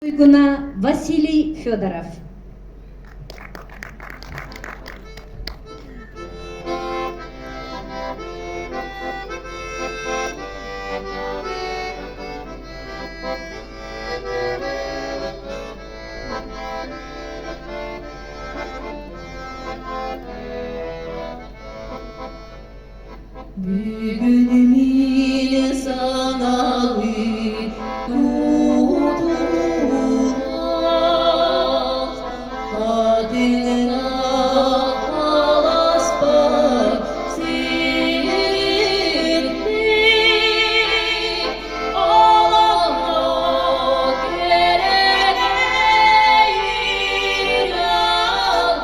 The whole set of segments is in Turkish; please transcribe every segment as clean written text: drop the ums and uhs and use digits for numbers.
Уйгуна Василий Федоров. Bugün sana tutulmaz adına alaspak sirdi ağlama gereğir ağlar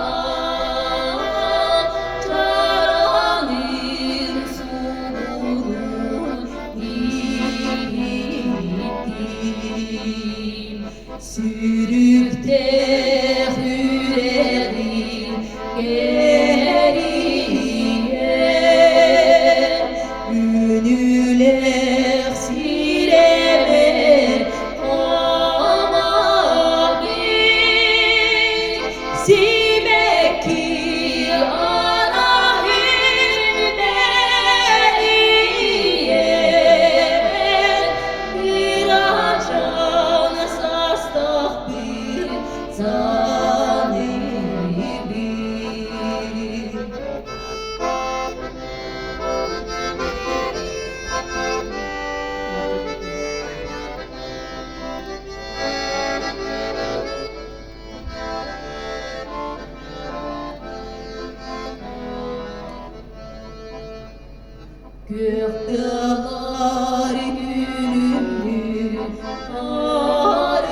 çaranın sürüp de yüreğim geriye gönüller sireme ama sibeki arahim beriye bir acan sastah bir zanibi. Gökdağlar gülümlü arılar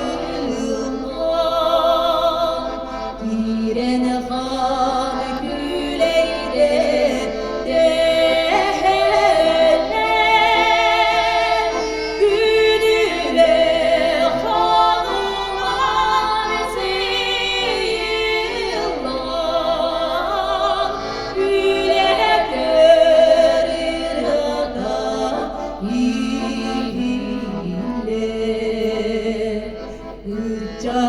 giren han güleyler derler gönüle hanımlar seyirlar güle görür ana ile ırca